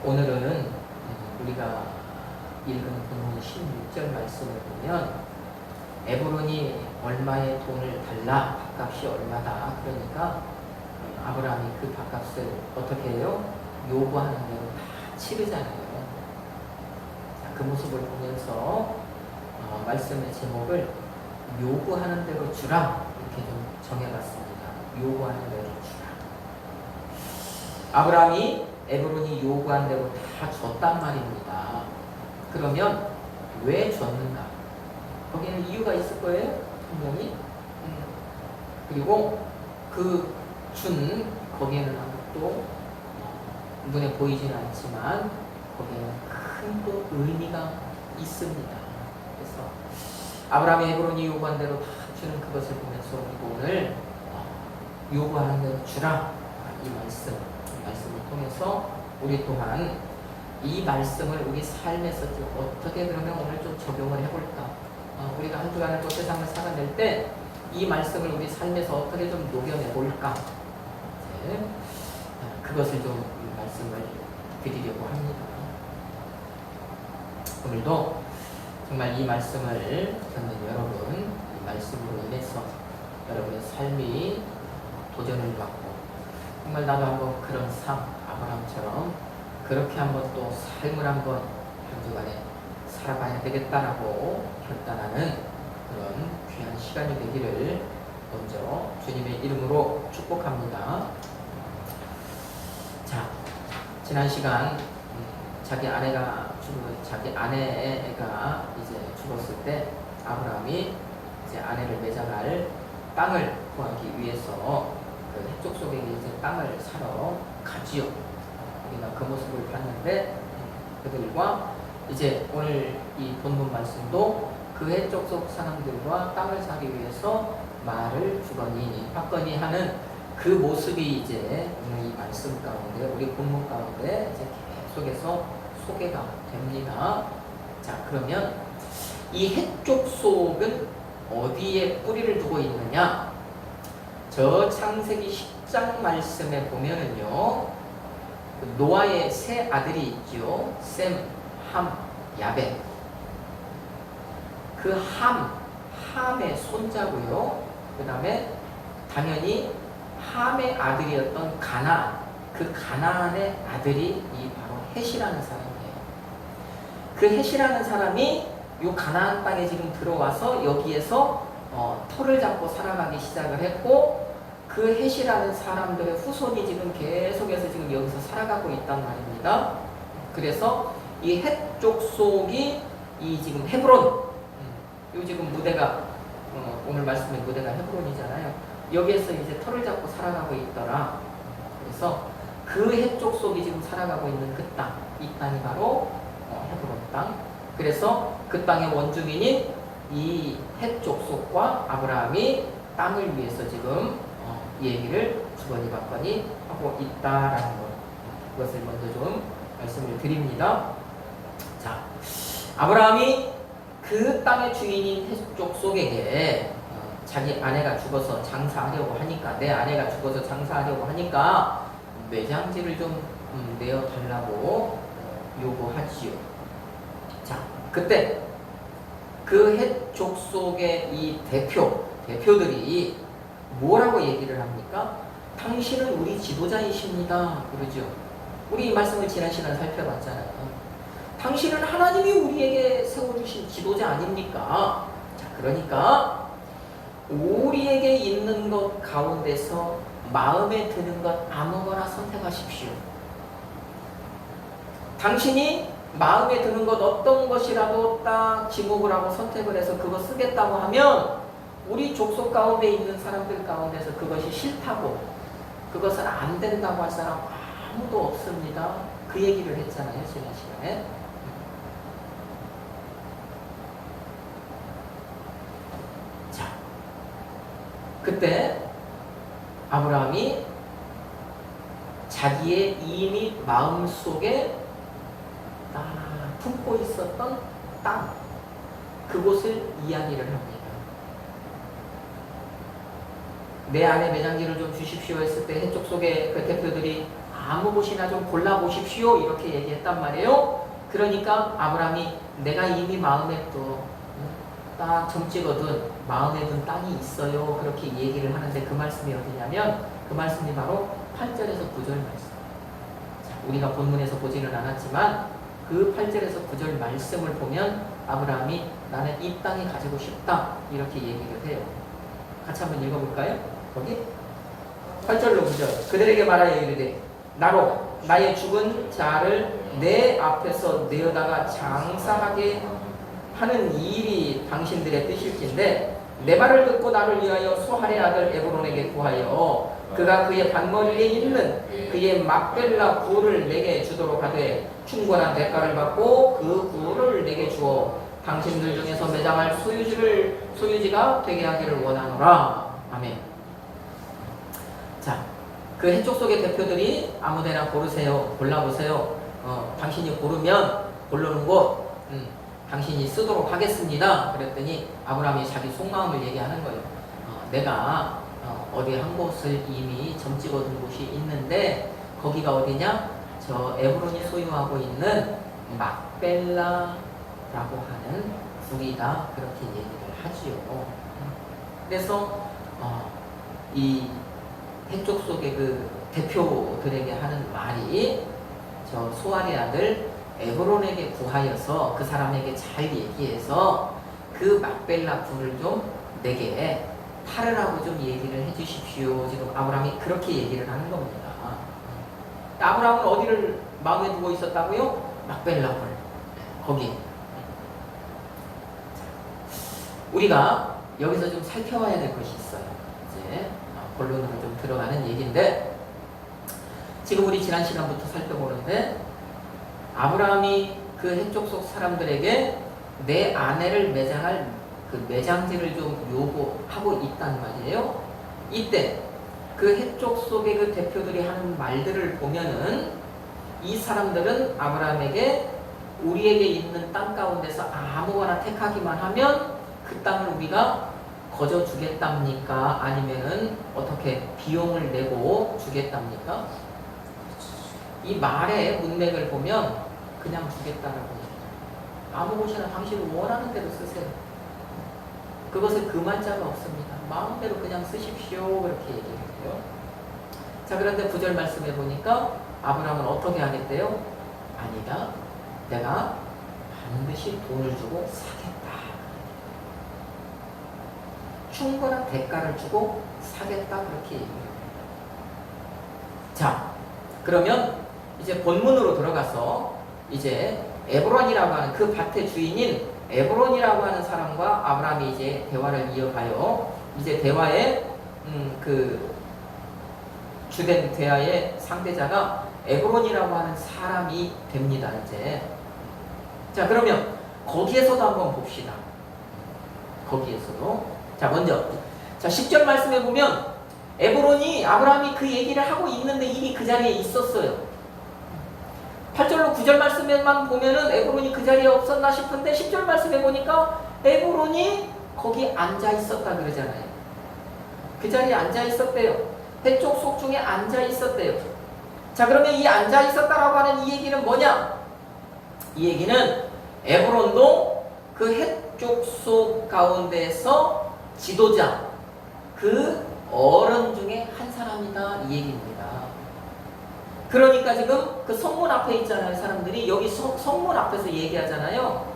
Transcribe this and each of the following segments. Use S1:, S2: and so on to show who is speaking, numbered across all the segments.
S1: 오늘은 우리가 읽은 본문 16절 말씀을 보면 에브론이 얼마의 돈을 달라, 밥값이 얼마다. 그러니까 아브라함이 그 밥값을 어떻게 해요? 요구하는 대로 다 치르잖아요. 그 모습을 보면서 말씀의 제목을 요구하는 대로 주라 이렇게 좀 정해봤습니다. 요구하는 대로 주라. 아브라함이 에브론이 요구한 대로 다 줬단 말입니다. 그러면 왜 줬는가? 거기는 이유가 있을 거예요, 분명히. 그리고 그 준 거기에는 아무것도 눈에 보이지는 않지만 거기에는 큰 또 의미가 있습니다. 그래서 아브라함이 에브론이 요구한 대로 다 주는 그것을 보면서 우리가 오늘 요구하는 대로 주라, 이 말씀을 통해서 우리 또한 이 말씀을 우리 삶에서 좀 어떻게 그러면 오늘 좀 적용을 해볼까? 우리가 한 주간을 또 세상을 살아낼 때 이 말씀을 우리 삶에서 어떻게 좀 녹여내볼까? 그것을 좀 말씀을 드리려고 합니다. 오늘도 정말 이 말씀을 듣는 여러분, 이 말씀으로 인해서 여러분의 삶이 도전을 받고 정말 나도 한번 그런 삶, 아브라함처럼 그렇게 한번 또 삶을 한번 한 주간에 살아봐야 되겠다라고 결단하는 그런 귀한 시간이 되기를 먼저 주님의 이름으로 축복합니다. 자, 지난 시간 자기 아내가 이제 죽었을 때 아브라함이 이제 아내를 매장할 땅을 구하기 위해서 그 해쪽 속에 이제 땅을 사러 가지요. 우리가 그 모습을 봤는데 그들과 이제 오늘 이 본문 말씀도 그 해쪽 속 사람들과 땅을 사기 위해서 말을 주거니 받거니 하는 그 모습이 이제 오늘 이 말씀 가운데, 우리 본문 가운데 이제 계속해서 소개가 됩니다. 자, 그러면 이 해쪽 속은 어디에 뿌리를 두고 있느냐? 저 창세기 10장 말씀에 보면은요, 노아의 세 아들이 있죠. 셈, 함, 야벳. 그 함의 손자고요. 그 다음에 당연히 함의 아들이었던 가나안, 그 가나안의 아들이 이 바로 헷이라는 사람이에요. 그 헷이라는 사람이 이 가나안 땅에 지금 들어와서 여기에서 터를 잡고 살아가기 시작을 했고, 그 헷이라는 사람들의 후손이 지금 계속해서 지금 여기서 살아가고 있단 말입니다. 그래서 이 헷 족속이 이 지금 헤브론, 요 지금 무대가 오늘 말씀의 무대가 헤브론이잖아요. 여기에서 이제 터를 잡고 살아가고 있더라. 그래서 그 헷 족속이 지금 살아가고 있는 그 땅, 이 땅이 바로 헤브론 땅. 그래서 그 땅의 원주민인 이 헷 족속과 아브라함이 땅을 위해서 지금 얘기를 주거니 받거니 하고 있다라는 것, 그것을 먼저 좀 말씀을 드립니다. 자, 아브라함이 그 땅의 주인인 헷 족속에게 자기 아내가 죽어서 장사하려고 하니까, 내 아내가 죽어서 장사하려고 하니까 매장지를 좀 내어달라고 요구하지요. 자, 그때 그 헷 족속의 이 대표들이 뭐라고 얘기를 합니까? 당신은 우리 지도자이십니다. 그러죠. 우리 이 말씀을 지난 시간에 살펴봤잖아요. 당신은 하나님이 우리에게 세워주신 지도자 아닙니까? 자, 그러니까 우리에게 있는 것 가운데서 마음에 드는 것 아무거나 선택하십시오. 당신이 마음에 드는 것 어떤 것이라도 딱 지목을 하고 선택을 해서 그거 쓰겠다고 하면 우리 족속 가운데 있는 사람들 가운데서 그것이 싫다고, 그것은 안 된다고 할 사람 아무도 없습니다. 그 얘기를 했잖아요, 지난 시간에. 자, 그때 아브라함이 자기의 이미 마음속에 품고 있었던 땅, 그곳을 이야기를 합니다. 내 안에 매장지를 좀 주십시오 했을 때 헷 족속의 그 대표들이 아무 곳이나 좀 골라보십시오 이렇게 얘기했단 말이에요. 그러니까 아브라함이 내가 이미 마음에 딱 점찍어둔 마음에 든 땅이 있어요 그렇게 얘기를 하는데 그 말씀이 어디냐면 그 말씀이 바로 8절에서 9절 말씀. 자, 우리가 본문에서 보지는 않았지만 그 8절에서 9절 말씀을 보면 아브라함이 나는 이 땅이 가지고 싶다 이렇게 얘기를 해요. 같이 한번 읽어볼까요? 거기 8절로 9절. 그들에게 말하여 이르되 나로 나의 죽은 자를 내 앞에서 내어다가 장사하게 하는 일이 당신들의 뜻일진데 내 말을 듣고 나를 위하여 소할의 아들 에브론에게 구하여 그가 그의 반머리에 있는 그의 막벨라 굴을 내게 주도록 하되 충분한 대가를 받고 그 굴을 내게 주어 당신들 중에서 매장할 소유지가 되게 하기를 원하노라. 아멘. 자, 그 해쪽 속의 대표들이 아무데나 고르세요. 골라보세요. 당신이 고르면 고르는 곳 당신이 쓰도록 하겠습니다. 그랬더니 아브라함이 자기 속마음을 얘기하는 거예요. 내가 어디 한 곳을 이미 점찍어둔 곳이 있는데 거기가 어디냐? 저 에브론이 소유하고 있는 막벨라라고 하는 굴이다. 그렇게 얘기를 하지요. 그래서 이 해쪽 속의 그 대표들에게 하는 말이 저 소알의 아들 에브론에게 구하여서 그 사람에게 잘 얘기해서 그 막벨라 굴을 좀 내게 팔으라고 좀 얘기를 해주십시오. 지금 아브라함이 그렇게 얘기를 하는 겁니다. 아브라함은 어디를 마음에 두고 있었다고요? 막벨라 굴. 거기. 우리가 여기서 좀 살펴봐야 될 것이 있어요. 이제 본론으로 좀 들어가는 얘기인데 지금 우리 지난 시간부터 살펴보는데 아브라함이 그 해쪽 속 사람들에게 내 아내를 매장할 그 매장지를 좀 요구하고 있단 말이에요. 이때 그 해쪽 속의 그 대표들이 하는 말들을 보면은 이 사람들은 아브라함에게 우리에게 있는 땅 가운데서 아무거나 택하기만 하면 그 땅을 우리가 거저 주겠답니까? 아니면은 어떻게 비용을 내고 주겠답니까? 이 말의 문맥을 보면 그냥 주겠다라고 얘기해요. 아무 곳이나 당신이 원하는 대로 쓰세요. 그것에 금한자가 없습니다. 마음대로 그냥 쓰십시오. 그렇게 얘기해요. 자, 그런데 9절 말씀해 보니까 아브라함은 어떻게 하겠대요? 아니다. 내가 반드시 돈을 주고 사겠다. 충분한 대가를 주고 사겠다. 그렇게 얘기해요. 자, 그러면 이제 본문으로 들어가서 이제 에브론이라고 하는 그 밭의 주인인 에브론이라고 하는 사람과 아브라함이 이제 대화를 이어가요. 이제 대화의 그 주된 대화의 상대자가 에브론이라고 하는 사람이 됩니다. 이제 자, 그러면 거기에서도 한번 봅시다. 거기에서도 자, 먼저 자 10절 말씀해 보면 에브론이 아브라함이 그 얘기를 하고 있는데 이미 그 자리에 있었어요. 8절로 9절 말씀에만 보면은 에브론이 그 자리에 없었나 싶은데 10절 말씀에 보니까 에브론이 거기 앉아 있었다 그러잖아요. 그 자리에 앉아 있었대요. 해쪽 속 중에 앉아 있었대요. 자, 그러면 이 앉아 있었다라고 하는 이 얘기는 뭐냐? 이 얘기는 에브론도 그 해쪽 속 가운데서 지도자, 그 어른 중에 한 사람이다 이 얘기입니다. 그러니까 지금 그 성문 앞에 있잖아요. 사람들이 여기 성문 앞에서 얘기하잖아요.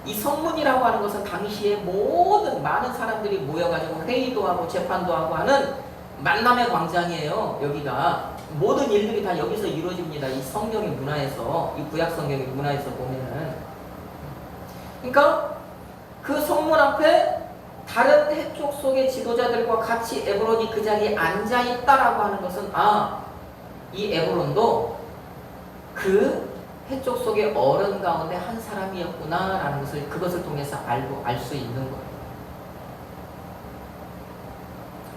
S1: 이 성문이라고 하는 것은 당시에 모든 많은 사람들이 모여가지고 회의도 하고 재판도 하고 하는 만남의 광장이에요. 여기가 모든 일들이 다 여기서 이루어집니다. 이 성경의 문화에서, 이 구약 성경의 문화에서 보면은. 그러니까 그 성문 앞에 다른 해쪽 속의 지도자들과 같이 에브론이 그 자리에 앉아 있다라고 하는 것은 이 에브론도 그 해쪽 속의 어른 가운데 한 사람이었구나라는 것을 그것을 통해서 알 수 있는 거예요.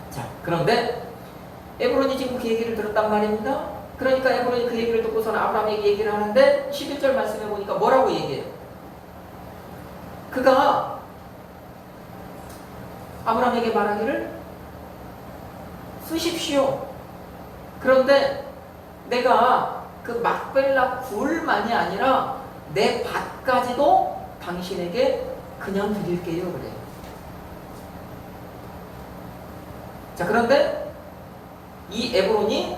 S1: 자, 그런데 에브론이 지금 그 얘기를 들었단 말입니다. 그러니까 에브론이 그 얘기를 듣고서는 아브라함에게 얘기를 하는데 11절 말씀해 보니까 뭐라고 얘기해요? 그가 아브라함에게 말하기를 쓰십시오. 그런데 내가 그 막벨라 굴만이 아니라 내 밭까지도 당신에게 그냥 드릴게요. 그래요. 자, 그런데 이 에브론이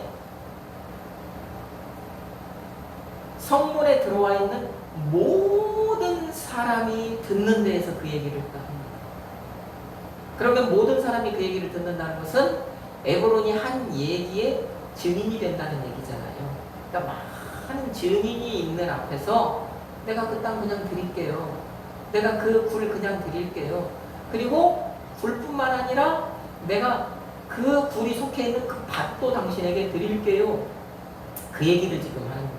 S1: 성문에 들어와 있는 모든 사람이 듣는 데에서 그 얘기를 딱 합니다. 그러면 모든 사람이 그 얘기를 듣는다는 것은 에브론이 한 얘기에 증인이 된다는 얘기잖아요. 그러니까 많은 증인이 있는 앞에서 내가 그 땅 그냥 드릴게요. 내가 그 굴 그냥 드릴게요. 그리고 굴뿐만 아니라 내가 그 굴이 속해 있는 그 밭도 당신에게 드릴게요. 그 얘기를 지금 하는 겁니다.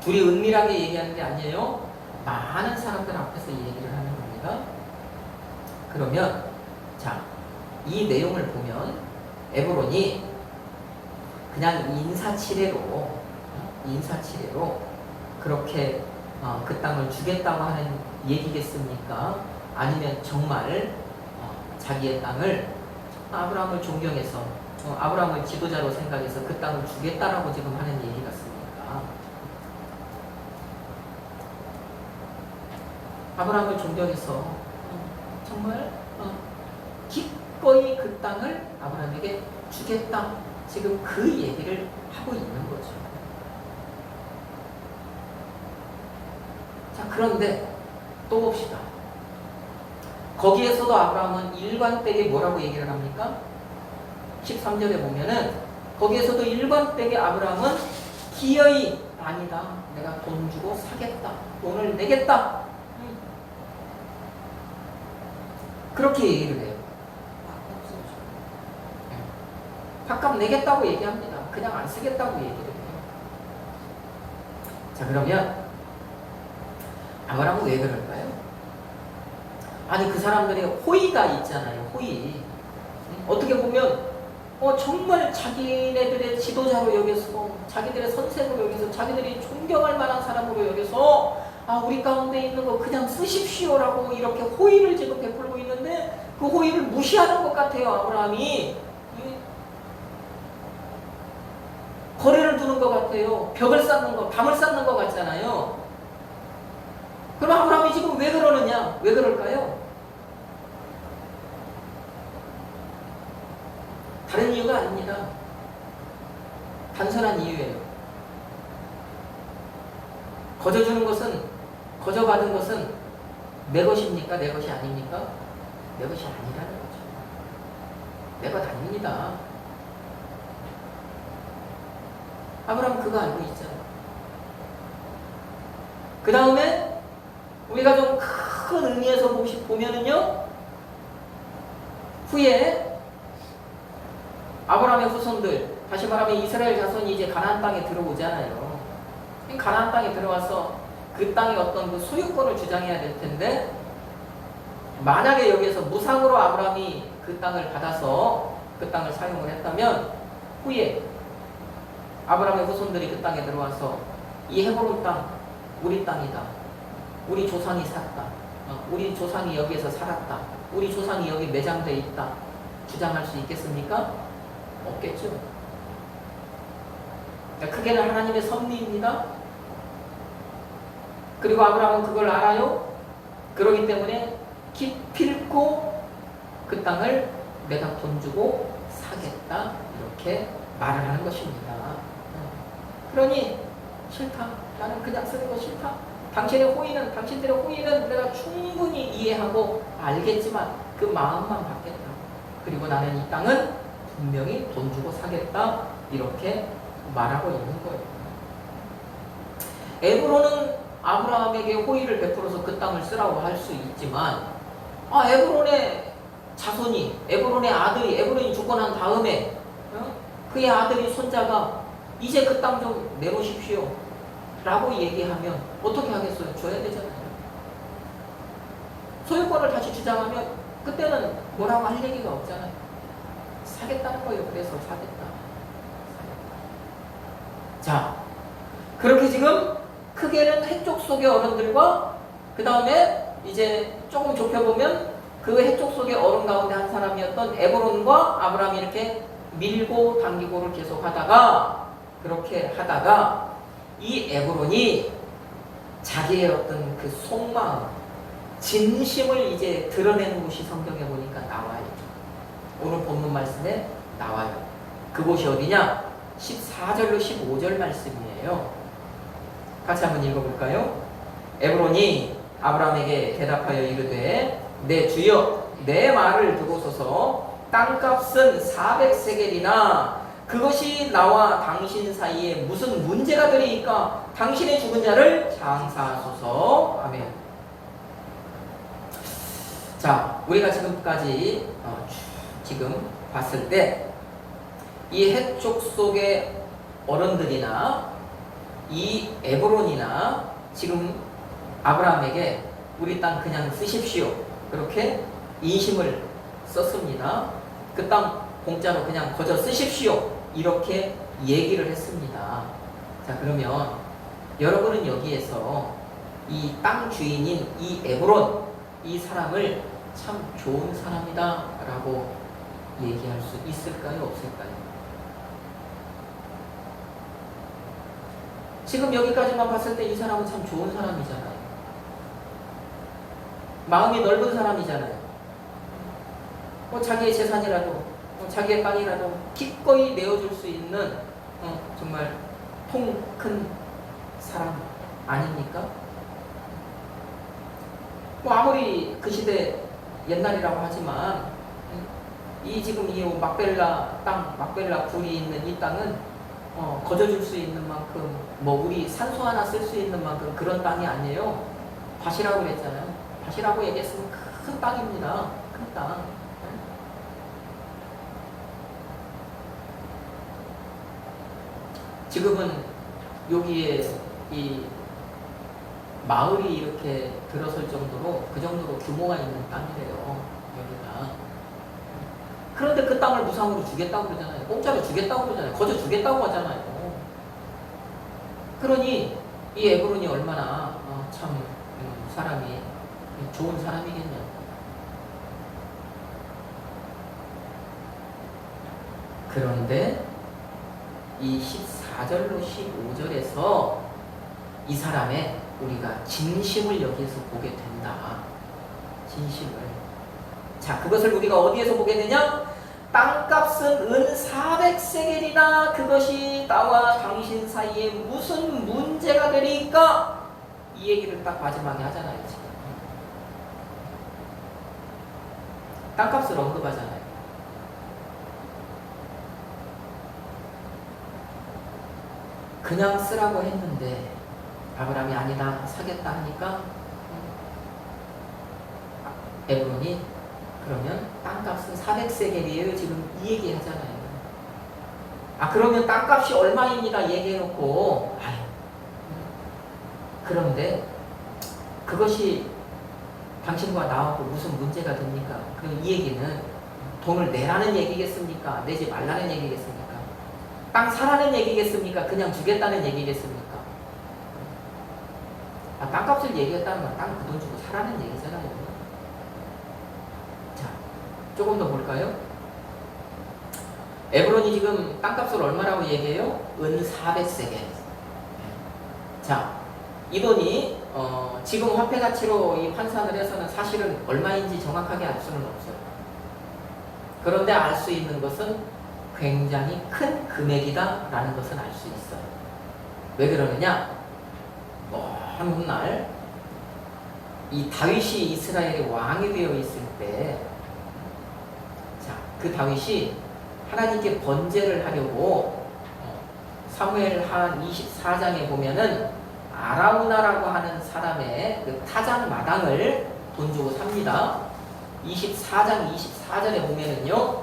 S1: 둘이 은밀하게 얘기하는 게 아니에요. 많은 사람들 앞에서 이 얘기를 하는 겁니다. 그러면 자, 이 내용을 보면 에브론이 그냥 인사치레로 그렇게 그 땅을 주겠다고 하는 얘기겠습니까? 아니면 정말 자기의 땅을 아브라함을 존경해서 아브라함을 지도자로 생각해서 그 땅을 주겠다라고 지금 하는 얘기 같습니까? 아브라함을 존경해서 정말 기꺼이 그 땅을 아브라함에게 주겠다. 지금 그 얘기를 하고 있는 거죠. 자, 그런데 또 봅시다. 거기에서도 아브라함은 일관되게 뭐라고 얘기를 합니까? 13절에 보면은 거기에서도 일관되게 아브라함은 기어이 아니다. 내가 돈 주고 사겠다. 돈을 내겠다. 그렇게 얘기를 해요. 밥값 내겠다고 얘기합니다. 그냥 안 쓰겠다고 얘기를 해요. 자, 그러면 아브라함은 왜 그럴까요? 아니, 그 사람들의 호의가 있잖아요. 호의. 어떻게 보면 정말 자기네들의 지도자로 여겨서, 자기들의 선생으로 여겨서, 자기들이 존경할 만한 사람으로 여겨서 우리 가운데 있는 거 그냥 쓰십시오라고 이렇게 호의를 지금 베풀고 있는데 그 호의를 무시하는 것 같아요. 아브라함이 거리를 두는 것 같아요. 벽을 쌓는 거, 담을 쌓는 것 같잖아요. 그럼 아브라함이 지금 왜 그러느냐? 왜 그럴까요? 다른 이유가 아닙니다. 단순한 이유예요. 거저주는 것은, 거저받은 것은 내 것입니까? 내 것이 아닙니까? 내 것이 아니라는 거죠. 내 것 아닙니다. 아브라함 그거 알고 있잖아요. 그 다음에 우리가 좀 큰 의미에서 보면은요, 후에 아브라함의 후손들, 다시 말하면 이스라엘 자손이 이제 가나안 땅에 들어오잖아요. 가나안 땅에 들어와서 그 땅의 어떤 그 소유권을 주장해야 될 텐데, 만약에 여기에서 무상으로 아브라함이 그 땅을 받아서 그 땅을 사용을 했다면, 후에 아브라함의 후손들이 그 땅에 들어와서 이 헤브론 땅, 우리 땅이다. 우리 조상이 샀다. 우리 조상이 여기에서 살았다. 우리 조상이 여기 매장되어 있다. 주장할 수 있겠습니까? 없겠죠. 크게는 하나님의 섭리입니다. 그리고 아브라함은 그걸 알아요. 그렇기 때문에 기필코 그 땅을 내가 돈 주고 사겠다. 이렇게 말을 하는 것입니다. 그러니 싫다. 나는 그냥 쓰는 거 싫다. 당신들의 호의는 내가 충분히 이해하고 알겠지만 그 마음만 받겠다. 그리고 나는 이 땅은 분명히 돈 주고 사겠다. 이렇게 말하고 있는 거예요. 에브론은 아브라함에게 호의를 베풀어서 그 땅을 쓰라고 할 수 있지만, 에브론의 자손이, 에브론의 아들이, 에브론이 죽고 난 다음에 그의 아들이, 손자가 이제 그 땅 좀 내놓으십시오 라고 얘기하면 어떻게 하겠어요? 줘야 되잖아요. 소유권을 다시 주장하면 그때는 뭐라고 할 얘기가 없잖아요. 사겠다는 거예요. 그래서 사겠다. 자, 그렇게 지금 크게는 해쪽 속의 어른들과 그 다음에 이제 조금 좁혀보면 그 해쪽 속의 어른 가운데 한 사람이었던 에브론과 아브라함이 이렇게 밀고 당기고를 계속 하다가 그렇게 하다가 이 에브론이 자기의 어떤 그 속마음, 진심을 이제 드러내는 곳이 성경에 보니까 나와요. 오늘 본문 말씀에 나와요. 그곳이 어디냐? 14절로 15절 말씀이에요. 같이 한번 읽어볼까요? 에브론이 아브라함에게 대답하여 이르되 내 주여 내 말을 두고서서 땅값은 400세겔이나 그것이 나와 당신 사이에 무슨 문제가 되리이까? 당신의 죽은 자를 장사하소서. 아멘. 자, 우리가 지금까지 지금 봤을 때 이 해족 속의 어른들이나 이 에브론이나 지금 아브라함에게 우리 땅 그냥 쓰십시오. 그렇게 인심을 썼습니다. 그 땅 공짜로 그냥 거저 쓰십시오. 이렇게 얘기를 했습니다. 자, 그러면 여러분은 여기에서 이 땅 주인인 이 에브론, 이 사람을 참 좋은 사람이다 라고 얘기할 수 있을까요? 없을까요? 지금 여기까지만 봤을 때 이 사람은 참 좋은 사람이잖아요. 마음이 넓은 사람이잖아요. 자기의 재산이라도 자기의 땅이라도 기꺼이 내어줄 수 있는 정말 통 큰 사람 아닙니까? 아무리 그 시대 옛날이라고 하지만 이 지금 이 막벨라 땅, 막벨라 굴이 있는 이 땅은 거저줄 수 있는 만큼 우리 산소 하나 쓸 수 있는 만큼 그런 땅이 아니에요. 밭이라고 그랬잖아요. 밭이라고 얘기했으면 큰 땅입니다. 큰 땅. 지금은 여기에 이 마을이 이렇게 들어설 정도로 그 정도로 규모가 있는 땅이래요. 여기가. 그런데 그 땅을 무상으로 주겠다고 그러잖아요. 공짜로 주겠다고 그러잖아요. 거저 주겠다고 하잖아요. 그러니 이 에브론이 얼마나 참 사람이 좋은 사람이겠냐. 그런데 이 14절로 15절에서 이 사람의 우리가 진심을 여기에서 보게 된다. 진심을. 자, 그것을 우리가 어디에서 보게 되냐? 땅값은 은 400세겔이나 그것이 나와 당신 사이에 무슨 문제가 되리까? 이 얘기를 딱 마지막에 하잖아요. 지금. 땅값을 언급하잖아요. 그냥 쓰라고 했는데 아브라함이 아니다 사겠다 하니까 에브론이 그러면 땅값은 400세겔이에요 지금 이 얘기 하잖아요. 그러면 땅값이 얼마입니다 얘기해놓고 그런데 그것이 당신과 나하고 무슨 문제가 됩니까? 그럼 이 얘기는 돈을 내라는 얘기겠습니까? 내지 말라는 얘기겠습니까? 땅 사라는 얘기겠습니까? 그냥 주겠다는 얘기겠습니까? 땅값을 얘기했다는 건 땅 그 돈 주고 사라는 얘기잖아요. 자, 조금 더 볼까요? 에브론이 지금 땅값을 얼마라고 얘기해요? 은 400세겔. 자, 이 돈이 지금 화폐 가치로 이 환산을 해서는 사실은 얼마인지 정확하게 알 수는 없어요. 그런데 알 수 있는 것은 굉장히 큰 금액이다라는 것은 알 수 있어요. 왜 그러느냐? 먼 훗날 이 다윗이 이스라엘의 왕이 되어 있을 때, 자, 그 다윗이 하나님께 번제를 하려고 사무엘하 24장에 보면은 아라우나라고 하는 사람의 그 타작 마당을 돈 주고 삽니다. 24장 24절에 보면은요,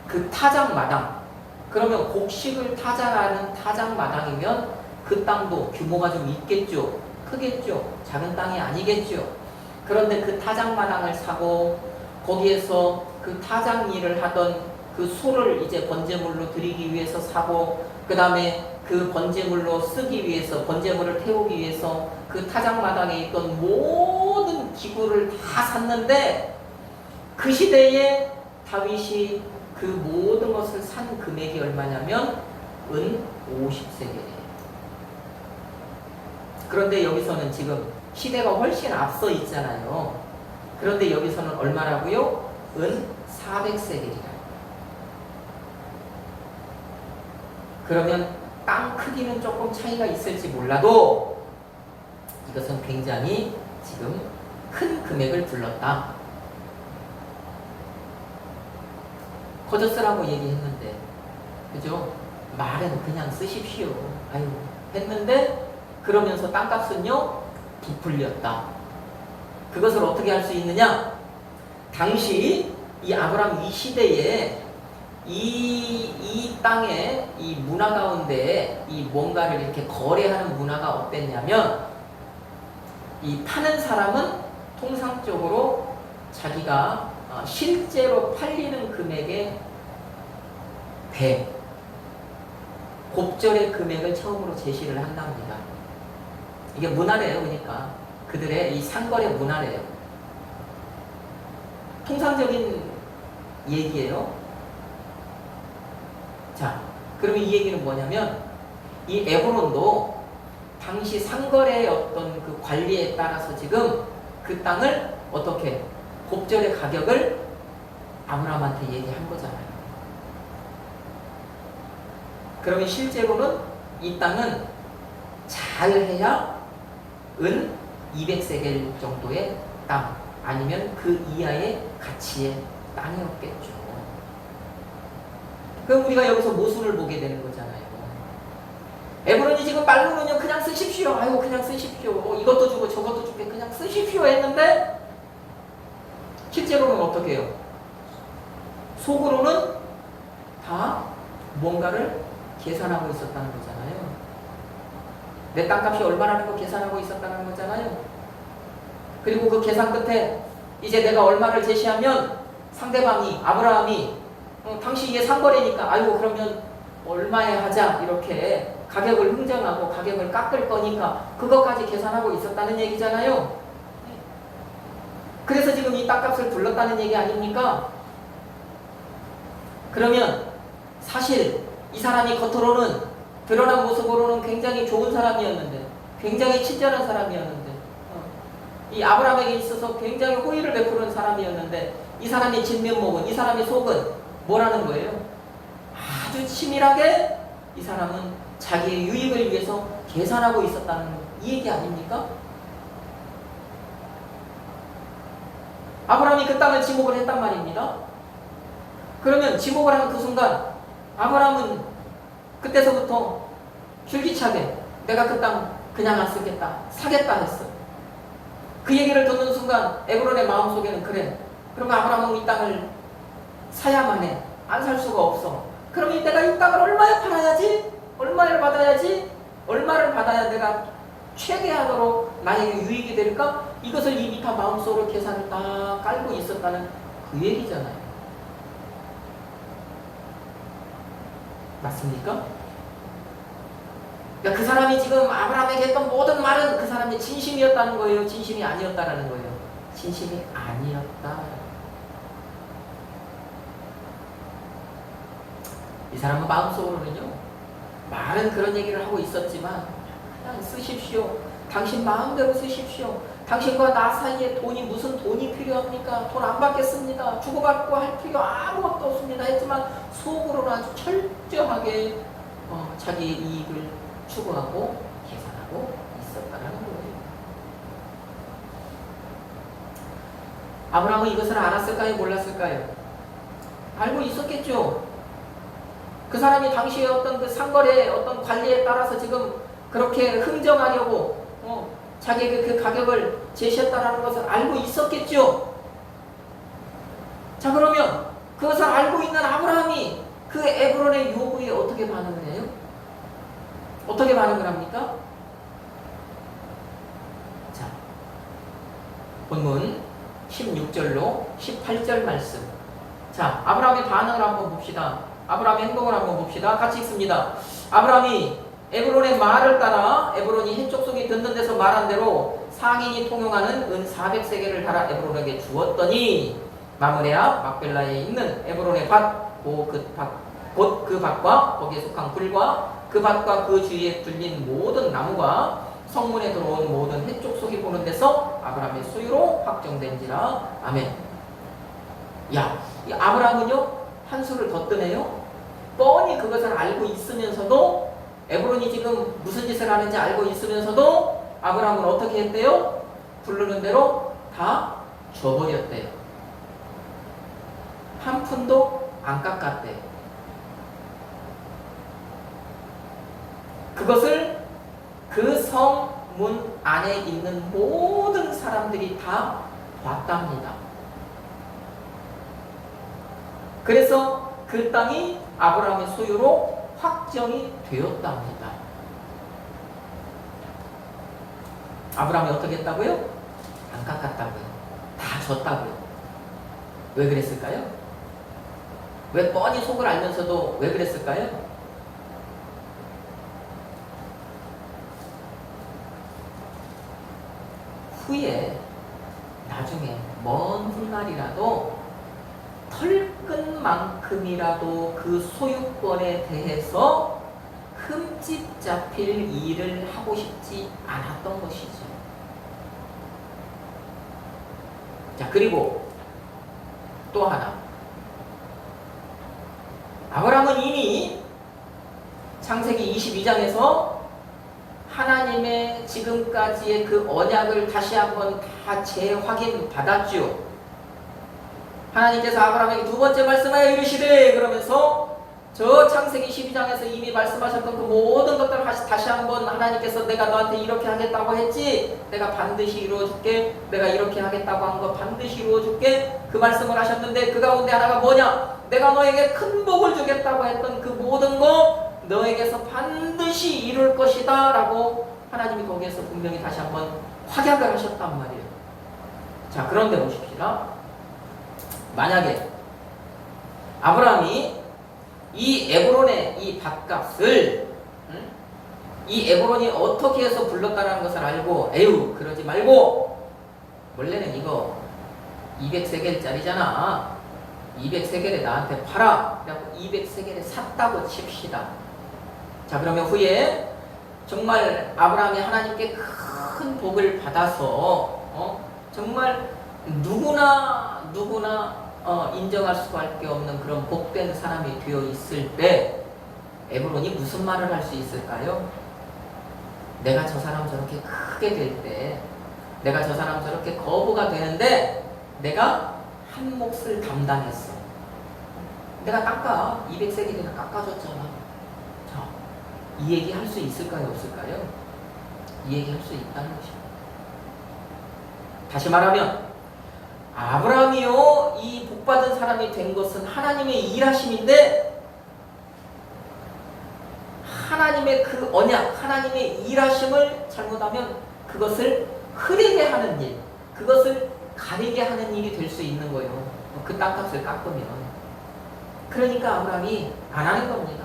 S1: 그 타작 마당, 그러면 곡식을 타작하는 타작 마당이면 그 땅도 규모가 좀 있겠죠. 크겠죠. 작은 땅이 아니겠죠. 그런데 그 타작 마당을 사고 거기에서 그 타작 일을 하던 그 소를 이제 번제물로 드리기 위해서 사고, 그 다음에 그 번제물로 쓰기 위해서, 번제물을 태우기 위해서 그 타작 마당에 있던 모든 기구를 다 샀는데 그 시대에 다윗이 그 모든 것을 산 금액이 얼마냐면 은 50세겔이에요. 그런데 여기서는 지금 시대가 훨씬 앞서 있잖아요. 그런데 여기서는 얼마라고요? 은 400세겔이라. 그러면 땅 크기는 조금 차이가 있을지 몰라도 이것은 굉장히 지금 큰 금액을 불렀다. 거저 쓰라고 얘기했는데, 그죠? 말은 그냥 쓰십시오. 아유, 했는데, 그러면서 땅값은요, 부풀렸다. 그것을 어떻게 할 수 있느냐? 당시 이 아브라함 이 시대에 이 땅에 이 문화 가운데 이 뭔가를 이렇게 거래하는 문화가 어땠냐면, 이 파는 사람은 통상적으로 자기가 실제로 팔리는 금액의 배, 곱절의 금액을 처음으로 제시를 한답니다. 이게 문화래요. 그러니까 그들의 이 상거래 문화래요. 통상적인 얘기예요. 자, 그러면 이 얘기는 뭐냐면 이 에브론도 당시 상거래의 어떤 그 관리에 따라서 지금 그 땅을 어떻게 곱절의 가격을 아브라함한테 얘기한 거잖아요. 그러면 실제로는 이 땅은 잘 해야 은 200세겔 정도의 땅, 아니면 그 이하의 가치의 땅이었겠죠. 그럼 우리가 여기서 모순을 보게 되는 거잖아요. 에브론이 지금 말로는요, 그냥 쓰십시오. 아유, 그냥 쓰십시오. 이것도 주고 저것도 주게 그냥 쓰십시오 했는데, 실제로는 어떻게 해요? 속으로는 다 뭔가를 계산하고 있었다는 거잖아요. 내 땅값이 얼마라는 거 계산하고 있었다는 거잖아요. 그리고 그 계산 끝에 이제 내가 얼마를 제시하면 상대방이, 아브라함이 당시 이게 상거래니까 아이고 그러면 얼마에 하자 이렇게 가격을 흥정하고 가격을 깎을 거니까 그것까지 계산하고 있었다는 얘기잖아요. 그래서 지금 이 땅값을 불렀다는 얘기 아닙니까? 그러면 사실 이 사람이 겉으로는 드러난 모습으로는 굉장히 좋은 사람이었는데, 굉장히 친절한 사람이었는데, 이 아브라함에게 있어서 굉장히 호의를 베푸는 사람이었는데, 이 사람의 진면목은, 이 사람의 속은 뭐라는 거예요? 아주 치밀하게 이 사람은 자기의 유익을 위해서 계산하고 있었다는 이 얘기 아닙니까? 아브라함이 그 땅을 지목을 했단 말입니다. 그러면 지목을 하는 그 순간 아브라함은 그때서부터 줄기차게 내가 그 땅 그냥 안 쓰겠다, 사겠다 했어. 그 얘기를 듣는 순간 에브론의 마음속에는 그래, 그러면 아브라함은 이 땅을 사야만 해. 안 살 수가 없어. 그러면 내가 이 땅을 얼마에 팔아야지? 얼마를 받아야지? 얼마를 받아야 내가 최대한으로 나에게 유익이 될까? 이것을 이미 다 마음속으로 계산을 다 깔고 있었다는 그 얘기잖아요. 맞습니까? 그러니까 그 사람이 지금 아브라함에게 했던 모든 말은 그 사람의 진심이었다는 거예요? 진심이 아니었다는 거예요? 진심이 아니었다. 이 사람은 마음속으로는요, 말은 그런 얘기를 하고 있었지만 그냥 쓰십시오. 당신 마음대로 쓰십시오. 당신과 나 사이에 돈이 무슨 돈이 필요합니까? 돈 안 받겠습니다. 주고받고 할 필요 아무것도 없습니다. 했지만 속으로는 아주 철저하게 자기의 이익을 추구하고 계산하고 있었다는 거예요. 아브라함은 이것을 알았을까요? 몰랐을까요? 알고 있었겠죠. 그 사람이 당시의 어떤 그 상거래 어떤 관리에 따라서 지금 그렇게 흥정하려고 자기의 그 가격을 제시했다라는 것을 알고 있었겠죠. 자, 그러면 그것을 알고 있는 아브라함이 그 에브론의 요구에 어떻게 반응을 해요? 어떻게 반응을 합니까? 자, 본문 16절로 18절 말씀. 자, 아브라함의 반응을 한번 봅시다. 아브라함의 행동을 한번 봅시다. 같이 읽습니다. 아브라함이 에브론의 말을 따라 에브론이 해족속이 듣는 데서 말한 대로 상인이 통용하는 은 400세겔을 달아 에브론에게 주었더니 마므레 앞 막벨라에 있는 에브론의 밭 곧 그 밭과 거기에 속한 굴과 그 밭과 그 주위에 둘린 모든 나무가 성문에 들어온 모든 해쪽 속이 보는 데서 아브라함의 소유로 확정된지라. 아멘. 야, 이 아브라함은요 한 수를 더 뜨네요. 뻔히 그것을 알고 있으면서도, 에브론이 지금 무슨 짓을 하는지 알고 있으면서도 아브라함은 어떻게 했대요? 부르는 대로 다 줘버렸대요. 한 푼도 안 깎았대요. 그것을 그 성문 안에 있는 모든 사람들이 다 봤답니다. 그래서 그 땅이 아브라함의 소유로 확정이 되었답니다. 아브라함이 어떻게 했다고요? 안 깎았다고요. 다 줬다고요. 왜 그랬을까요? 왜 뻔히 속을 알면서도 왜 그랬을까요? 후에 나중에 먼 훗날이라도 털끝만큼이라도 그 소유권에 대해서 흠집 잡힐 일을 하고 싶지 않았던 것이죠. 자, 그리고 또 하나, 아브라함은 이미 창세기 22장에서 하나님의 지금까지의 그 언약을 다시 한번 다 재확인 받았죠. 하나님께서 아브라함에게 두 번째 말씀하여 이르시되, 그러면서 저 창세기 12장에서 이미 말씀하셨던 그 모든 것들을 다시 한번 하나님께서 내가 너한테 이렇게 하겠다고 했지, 내가 반드시 이루어줄게, 내가 이렇게 하겠다고 한 거 반드시 이루어줄게, 그 말씀을 하셨는데 그 가운데 하나가 뭐냐? 내가 너에게 큰 복을 주겠다고 했던 그 모든 거 너에게서 반드시 이룰 것이다 라고 하나님이 거기에서 분명히 다시 한번 확약을 하셨단 말이에요. 자, 그런데 보십시다. 만약에 아브라함이 이 에브론의 이 밭값을 이 에브론이 어떻게 해서 불렀다는 것을 알고, 에휴 그러지 말고, 원래는 이거 200세겔짜리잖아, 200세겔에 나한테 팔아, 그래갖고 200세겔에 샀다고 칩시다. 자, 그러면 후에 정말 아브라함이 하나님께 큰 복을 받아서 정말 누구나 인정할 수밖에 없는 그런 복된 사람이 되어 있을 때 에브론이 무슨 말을 할 수 있을까요? 내가 저 사람 저렇게 크게 될 때, 내가 저 사람 저렇게 거부가 되는데 내가 한 몫을 담당했어. 내가 200세겔이나 깎아줬잖아. 자, 이 얘기 할 수 있을까요? 없을까요? 이 얘기 할 수 있다는 것입니다. 다시 말하면 아브라함이요, 이 복받은 사람이 된 것은 하나님의 일하심인데, 하나님의 그 언약, 하나님의 일하심을 잘못하면 그것을 흐리게 하는 일, 그것을 가리게 하는 일이 될 수 있는 거예요. 그 땅값을 깎으면. 그러니까 아브라함이 안 하는 겁니다.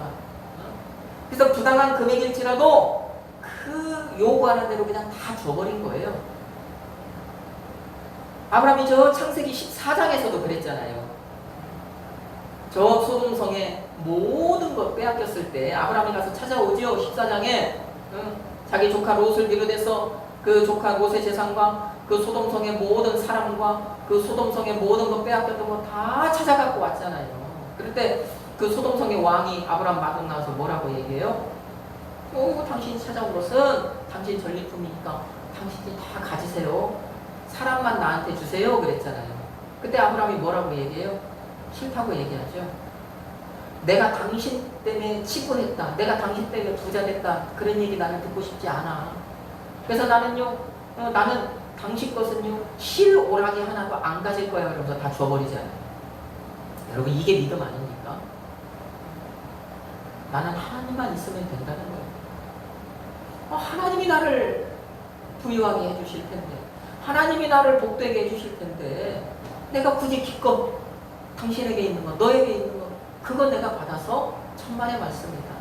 S1: 그래서 부당한 금액일지라도 그 요구하는 대로 그냥 다 줘버린 거예요. 아브라함이 저 창세기 14장에서도 그랬잖아요. 저 소돔성의 모든 것 빼앗겼을 때 아브라함이 가서 찾아오지요. 14장에 자기 조카 롯을 비롯해서 그 조카 롯의 재산과 그 소돔성의 모든 사람과 그 소돔성의 모든 것 빼앗겼던 거 다 찾아갖고 왔잖아요. 그럴 때 그 소돔성의 왕이 아브라함 마중 나와서 뭐라고 얘기해요? 당신이 찾아온 것은 당신 전리품이니까 당신이 다 가지세요. 사람만 나한테 주세요. 그랬잖아요. 그때 아브라함이 뭐라고 얘기해요? 싫다고 얘기하죠. 내가 당신 때문에 치부했다, 내가 당신 때문에 부자 됐다, 그런 얘기 나는 듣고 싶지 않아. 그래서 나는 당신 것은요 실오라기 하나도 안 가질 거야. 그러면서 다 줘버리잖아요. 여러분, 이게 믿음 아닙니까? 나는 하나님만 있으면 된다는 거예요. 하나님이 나를 부유하게 해주실 텐데, 하나님이 나를 복되게 해주실 텐데, 내가 굳이 기껏 당신에게 있는 거, 너에게 있는 거, 그거 내가 받아서 천만의 말씀이다.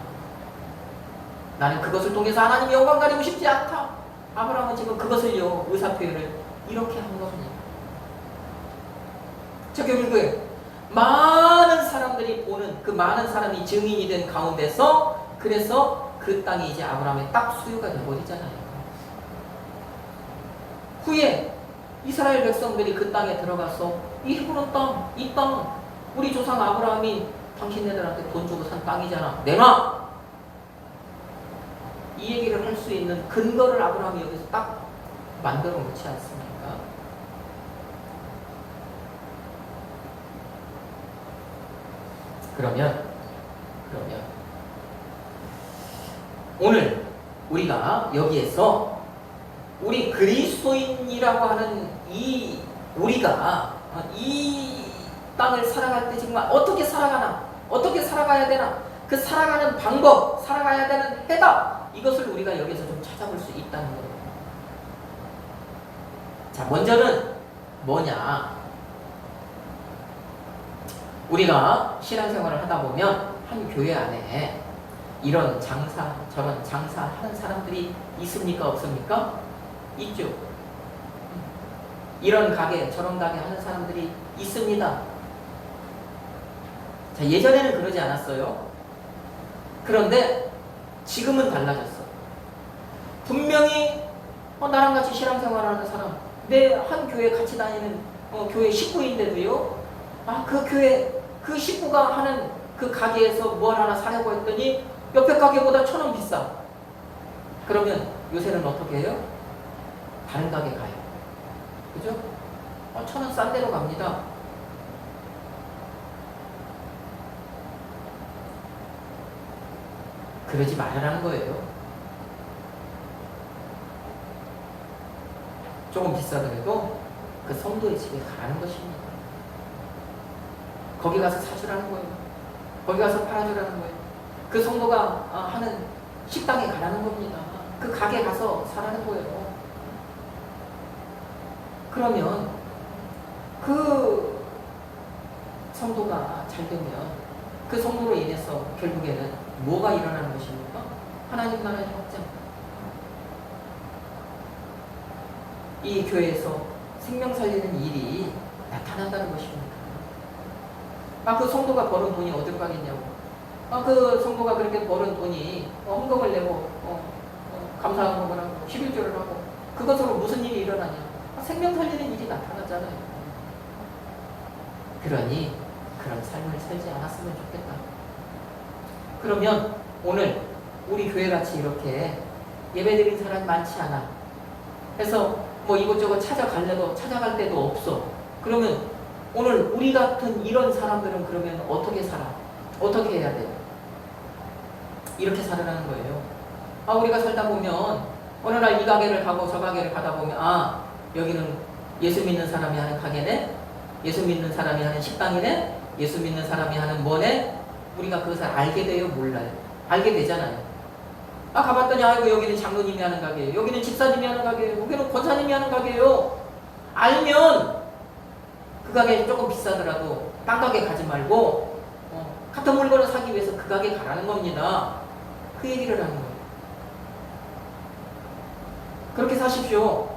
S1: 나는 그것을 통해서 하나님의 영광 가리고 싶지 않다. 아브라함은 지금 그것을요, 의사표현을 이렇게 한 겁니다. 저 결국에 많은 사람들이 보는 그 많은 사람이 증인이 된 가운데서 그래서 그 땅이 이제 아브라함의 딱 소유가 되어버리잖아요. 후에 이스라엘 백성들이 그 땅에 들어가서 이 헤브론 땅, 이 땅 우리 조상 아브라함이 당신네들한테 돈 주고 산 땅이잖아. 내놔! 이 얘기를 할 수 있는 근거를 아브라함이 여기서 딱 만들어 놓지 않습니까? 그러면 오늘 우리가 여기에서 우리 그리스도인이라고 하는 이 우리가 이 땅을 살아갈 때 정말 어떻게 살아가나, 어떻게 살아가야 되나, 그 살아가는 방법, 살아가야 되는 해답, 이것을 우리가 여기서 좀 찾아볼 수 있다는 거예요. 자, 먼저는 뭐냐? 우리가 신앙생활을 하다 보면 한 교회 안에 이런 장사, 저런 장사하는 사람들이 있습니까? 없습니까? 있죠. 이런 가게, 저런 가게 하는 사람들이 있습니다. 자, 예전에는 그러지 않았어요. 그런데 지금은 달라졌어. 분명히 나랑 같이 신앙생활하는 사람, 내 한 교회 같이 다니는 교회 식구인데도요. 그 교회 그 식구가 하는 그 가게에서 뭘 하나 사려고 했더니 옆에 가게보다 1,000원 비싸. 그러면 요새는 어떻게 해요? 다른 가게 가요. 그죠? 1,000원 싼 데로 갑니다. 그러지 말라는 거예요. 조금 비싸더라도 그 성도의 집에 가라는 것입니다. 거기 가서 사주라는 거예요. 거기 가서 팔아주라는 거예요. 그 성도가 하는 식당에 가라는 겁니다. 그 가게 가서 사라는 거예요. 그러면 그 성도가 잘 되면 그 성도로 인해서 결국에는 뭐가 일어나는 것입니까? 하나님 나라의 확장. 이 교회에서 생명 살리는 일이 나타난다는 것입니다. 그 성도가 벌은 돈이 어디로 가겠냐고. 그 성도가 그렇게 벌은 돈이 헌금을 내고 감사헌금을 하고 11조를 하고 그것으로 무슨 일이 일어나냐. 생명 살리는 일이 나타나잖아요. 그러니 그런 삶을 살지 않았으면 좋겠다. 그러면 오늘 우리 교회같이 이렇게 예배드린 사람이 많지 않아. 그래서 이것저것 찾아갈 데도 없어. 그러면 오늘 우리 같은 이런 사람들은 그러면 어떻게 살아? 어떻게 해야 돼요? 이렇게 살으라는 거예요. 우리가 살다 보면 어느 날 이 가게를 가고 저 가게를 가다 보면 여기는 예수 믿는 사람이 하는 가게네? 예수 믿는 사람이 하는 식당이네? 예수 믿는 사람이 하는 뭐네? 우리가 그것을 알게 돼요? 몰라요? 알게 되잖아요. 가봤더니 여기는 장로님이 하는 가게예요. 여기는 집사님이 하는 가게예요. 여기는 권사님이 하는 가게예요. 알면 그 가게 조금 비싸더라도 딴 가게 가지 말고 같은 물건을 사기 위해서 그 가게 가라는 겁니다. 그 얘기를 하는 거예요. 그렇게 사십시오.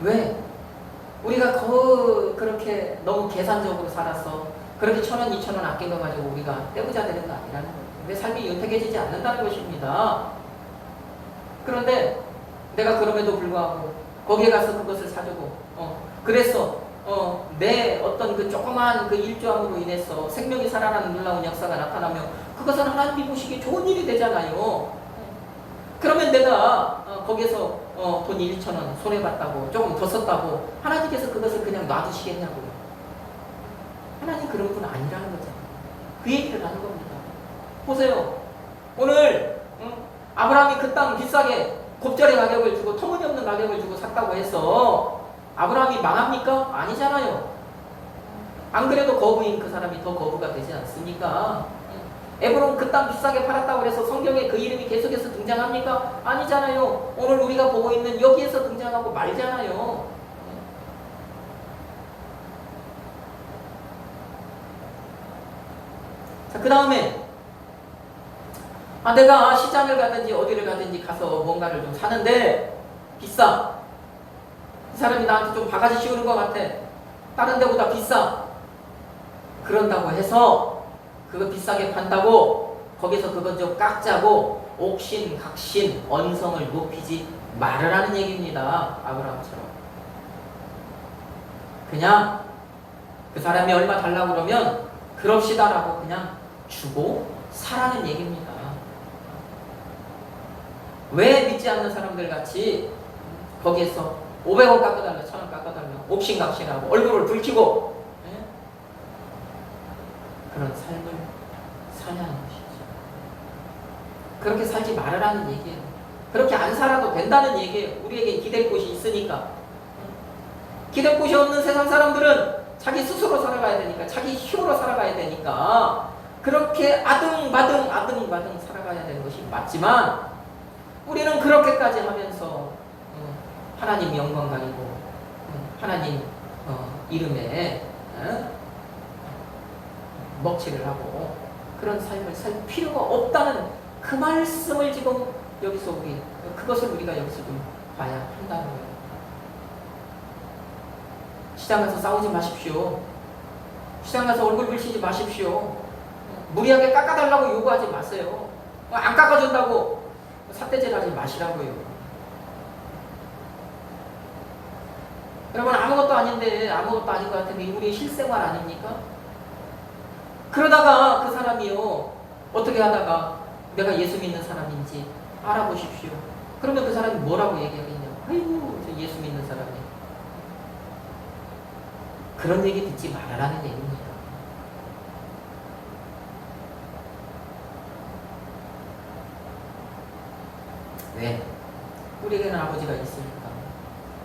S1: 왜? 우리가 그렇게 너무 계산적으로 살았어. 그렇게 1,000원, 2,000원 아껴가지고 우리가 떼부자 되는 거 아니라는 거예요. 내 삶이 윤택해지지 않는다는 것입니다. 그런데 내가 그럼에도 불구하고 거기에 가서 그것을 사주고 그래서 내 어떤 그 조그만 그 일조함으로 인해서 생명이 살아나는 놀라운 역사가 나타나면 그것은 하나님이 보시기에 좋은 일이 되잖아요. 그러면 내가 거기에서 돈 1,000원 손해봤다고 조금 더 썼다고 하나님께서 그것을 그냥 놔두시겠냐고요. 하나님 그런 분 아니라는 거잖아요. 그 얘기를 하는 겁니다. 보세요. 오늘 아브라함이 그 땅 비싸게 곱절의 가격을 주고 터무니없는 가격을 주고 샀다고 해서 아브라함이 망합니까? 아니잖아요. 안 그래도 거부인 그 사람이 더 거부가 되지 않습니까? 에브론 그 땅 비싸게 팔았다고 해서 성경에 그 이름이 계속해서 등장합니까? 아니잖아요. 오늘 우리가 보고 있는 여기에서 등장하고 말잖아요. 자, 그 다음에 내가 시장을 가든지 어디를 가든지 가서 뭔가를 좀 사는데 비싸. 이 사람이 나한테 좀 바가지 씌우는 것 같아. 다른 데보다 비싸. 그런다고 해서 그거 비싸게 판다고 거기서 그거 좀 깎자고 옥신각신 언성을 높이지 말으라는 얘기입니다. 아브라함처럼. 그냥 그 사람이 얼마 달라고 그러면 그럽시다라고 그냥 주고 사라는 얘기입니다. 왜 믿지 않는 사람들 같이 거기에서 500원 깎아달라, 1000원 깎아달라, 옥신각신하고 얼굴을 붉히고 그런 삶을 사냐는 것이죠. 그렇게 살지 말으라는 얘기예요. 그렇게 안 살아도 된다는 얘기예요. 우리에게 기댈 곳이 있으니까. 기댈 곳이 없는 세상 사람들은 자기 스스로 살아가야 되니까, 자기 힘으로 살아가야 되니까 그렇게 아등바등 살아가야 되는 것이 맞지만 우리는 그렇게까지 하면서 하나님 영광 가리고 하나님 이름에 먹칠을 하고 그런 삶을 살 필요가 없다는 그 말씀을 지금 여기서 그것을 우리가 여기서 좀 봐야 한다는 거예요. 시장 가서 싸우지 마십시오. 시장 가서 얼굴 붉히지 마십시오. 무리하게 깎아달라고 요구하지 마세요. 안 깎아준다고 삿대질 하지 마시라고요. 여러분, 아무것도 아닌데, 아무것도 아닌 것 같은데 우리의 실생활 아닙니까? 그러다가 그 사람이요, 어떻게 하다가 내가 예수 믿는 사람인지 알아보십시오. 그러면 그 사람이 뭐라고 얘기하겠냐고. 아이고, 저 예수 믿는 사람이. 그런 얘기 듣지 말아라는 얘기입니다. 왜? 우리에게는 아버지가 있으니까.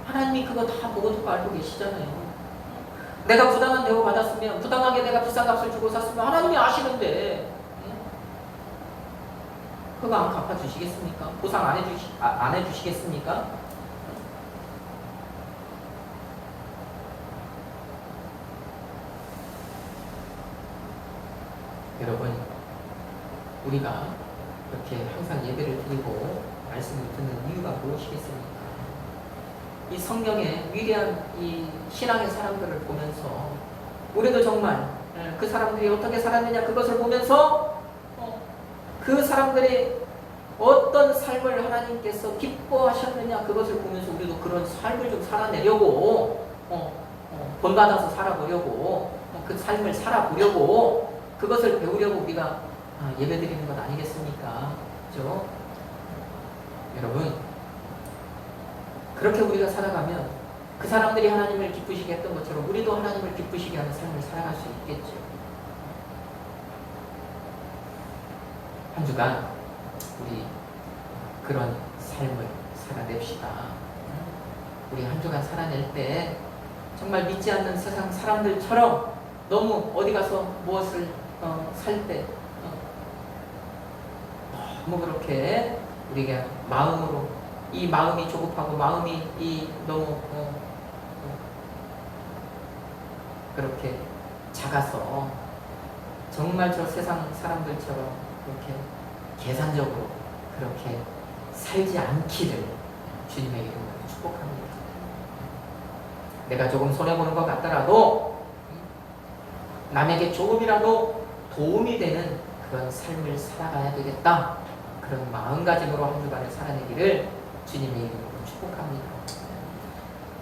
S1: 하나님이 그거 다 보고 듣고 알고 계시잖아요. 내가 부당한 대우 받았으면, 부당하게 내가 비싼 값을 주고 샀으면 하나님이 아시는데 그거 안 갚아주시겠습니까? 보상 안 해주시겠습니까? 여러분, 우리가 이렇게 항상 예배를 드리고 말씀을 듣는 이유가 무엇이겠습니까? 이 성경의 위대한 이 신앙의 사람들을 보면서 우리도 정말 그 사람들이 어떻게 살았느냐 그것을 보면서 그 사람들이 어떤 삶을 하나님께서 기뻐하셨느냐 그것을 보면서 우리도 그런 삶을 좀 살아내려고 본받아서 살아보려고 그 삶을 살아보려고 그것을 배우려고 우리가 예배드리는 것 아니겠습니까? 그렇죠? 여러분, 그렇게 우리가 살아가면 그 사람들이 하나님을 기쁘시게 했던 것처럼 우리도 하나님을 기쁘시게 하는 삶을 살아갈 수 있겠죠. 한 주간 우리 그런 삶을 살아냅시다. 우리 한 주간 살아낼 때 정말 믿지 않는 세상 사람들처럼 너무 어디 가서 무엇을 살 때 너무 그렇게 우리가 마음으로 이 마음이 조급하고 마음이 너무 그렇게 작아서 정말 저 세상 사람들처럼 그렇게 계산적으로 그렇게 살지 않기를 주님의 이름으로 축복합니다. 내가 조금 손해보는 것 같더라도 남에게 조금이라도 도움이 되는 그런 삶을 살아가야 되겠다. 그런 마음가짐으로 한 주간을 살아내기를 주님의 이름으로 축복합니다.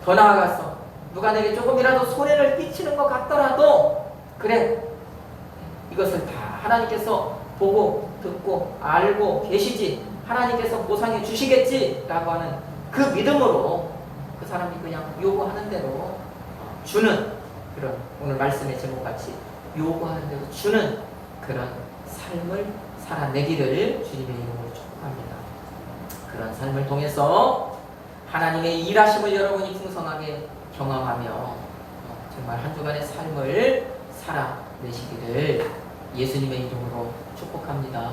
S1: 더 나아가서 누가 내게 조금이라도 손해를 끼치는 것 같더라도 그래, 이것을 다 하나님께서 보고 듣고 알고 계시지, 하나님께서 보상해 주시겠지라고 하는 그 믿음으로 그 사람이 그냥 요구하는 대로 주는 그런, 오늘 말씀의 제목같이 요구하는 대로 주는 그런 삶을 살아내기를 주님의 이름으로 축복합니다. 그런 삶을 통해서 하나님의 일하심을 여러분이 풍성하게 경험하며 정말 한 주간의 삶을 살아내시기를 예수님의 이름으로 축복합니다.